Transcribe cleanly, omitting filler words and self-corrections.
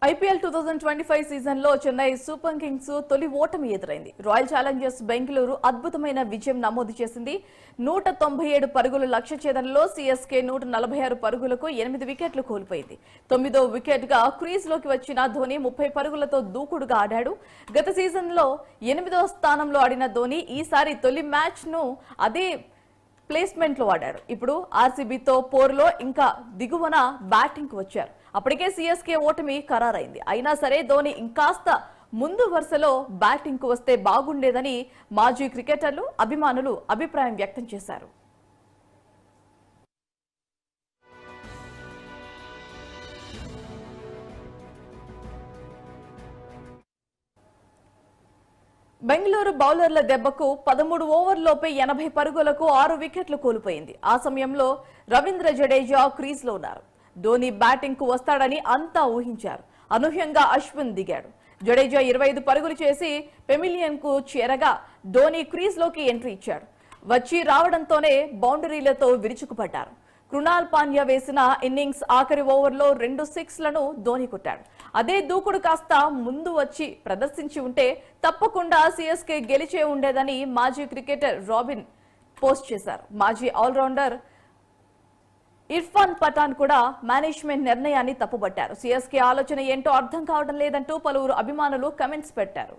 IPL 2025 సీజన్లో Chennai super Kings తొలి ఓటమి ఎదురైంది. రాయల్ ఛాలెంజర్స్ బెంగళూరు అద్భుతమైన విజయం నమోదు చేసింది. 197 పరుగుల లక్ష్య ఛేదనలో సీఎస్కే 146 పరుగులకు 8 వికెట్లు కోల్పోయింది. 9వ వికెట్గా క్రీజ్లోకి వచ్చిన ధోని 30 పరుగులతో దూకుడుగా ఆడాడు. గత సీజన్లో 8వ స్థానంలో ఆడిన ధోని ఈసారి తొలి మ్యాచ్ను అదే ప్లేస్మెంట్ లో ఆడాడు. ఇప్పుడు ఆర్సీబీతో పోరులో ఇంకా దిగువన బ్యాటింగ్ కు వచ్చారు. అప్పటికే సీఎస్కే ఓటమి ఖరారైంది. అయినా సరే ధోని ఇంకాస్త ముందు వరుసలో బ్యాటింగ్ కు వస్తే బాగుండేదని మాజీ క్రికెటర్లు, అభిమానులు అభిప్రాయం వ్యక్తం చేశారు. బెంగళూరు బౌలర్ల దెబ్బకు 13 ఓవర్లోపే 80 పరుగులకు 6 వికెట్లు కోల్పోయింది. ఆ సమయంలో రవీంద్ర జడేజా క్రీజ్ లో ఉన్నారు. ధోని బ్యాటింగ్ కు వస్తాడని అంతా ఊహించారు. అనూహ్యంగా అశ్విన్ దిగాడు. జడేజా 25 పరుగులు చేసి పెమిలియన్ కు చేరగా ధోని క్రీజ్ లోకి ఎంట్రీ ఇచ్చాడు. వచ్చి రావడంతోనే బౌండరీలతో విరుచుకుపడ్డారు. కృణాల్ పాండ్యా వేసిన ఇన్నింగ్స్ ఆఖరి ఓవర్లో 2 సిక్స్లను ధోని కొట్టాడు. అదే దూకుడు కాస్త ముందు వచ్చి ప్రదర్శించి ఉంటే తప్పకుండా సీఎస్కే గెలిచే ఉండేదని మాజీ క్రికెటర్ రాబిన్ పోస్ట్ చేశారు. మాజీ ఆల్రౌండర్ ఇర్ఫాన్ పఠాన్ కూడా మేనేజ్మెంట్ నిర్ణయాన్ని తప్పుపట్టారు. సీఎస్కే ఆలోచన ఏంటో అర్థం కావడం లేదంటూ పలువురు అభిమానులు కమెంట్స్ పెట్టారు.